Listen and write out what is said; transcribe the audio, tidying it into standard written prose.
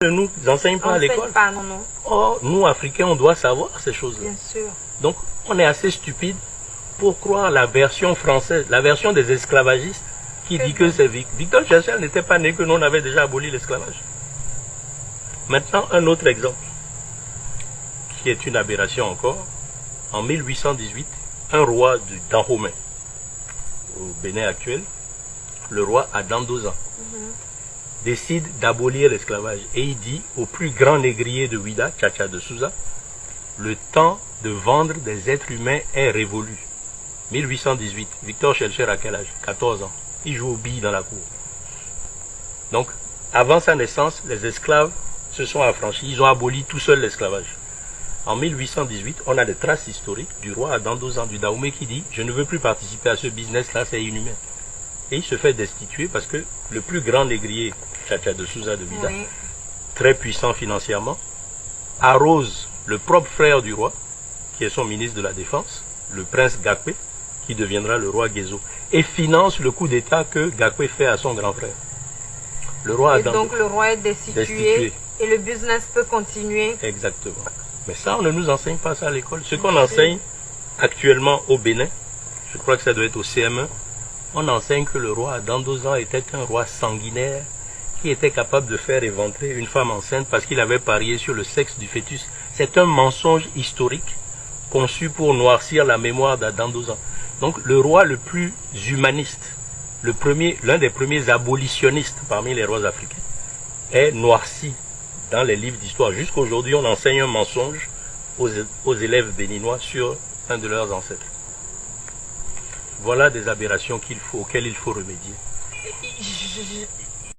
ne nous enseigne pas à l'école. Or, nous, Africains, on doit savoir ces choses-là. Bien sûr. Donc, on est assez stupide pour croire la version française, la version des esclavagistes, qui dit que c'est Victor Churchill n'était pas né que nous, on avait déjà aboli l'esclavage. Maintenant, un autre exemple, qui est une aberration encore. En 1818, un roi du Dahomey, au Bénin actuel, le roi Adam Dozan, décide d'abolir l'esclavage. Et il dit au plus grand négrier de Ouida, Tchatcha de Souza, le temps de vendre des êtres humains est révolu. 1818, Victor Schœlcher a quel âge? 14 ans. Il joue aux billes dans la cour. Donc, avant sa naissance, les esclaves se sont affranchis. Ils ont aboli tout seul l'esclavage. En 1818, on a des traces historiques du roi Adam Dozan du Dahomey qui dit « Je ne veux plus participer à ce business-là, c'est inhumain ». Et il se fait destituer parce que le plus grand négrier, Tchatcha de Souza de Vida, très puissant financièrement, arrose le propre frère du roi, qui est son ministre de la Défense, le prince Gakwe, qui deviendra le roi Guézo, et finance le coup d'État que Gakwe fait à son grand frère. Le roi Adam, donc le roi est destitué et le business peut continuer. Exactement. Mais ça, on ne nous enseigne pas ça à l'école. Ce qu'on enseigne actuellement au Bénin, je crois que ça doit être au CM1, on enseigne que le roi Adam Dozan était un roi sanguinaire qui était capable de faire éventrer une femme enceinte parce qu'il avait parié sur le sexe du fœtus. C'est un mensonge historique conçu pour noircir la mémoire d'Adam Dozan. Donc le roi le plus humaniste, l'un des premiers abolitionnistes parmi les rois africains, est noirci dans les livres d'histoire. Jusqu'à aujourd'hui, on enseigne un mensonge aux élèves béninois sur un de leurs ancêtres. Voilà des aberrations auxquelles il faut remédier.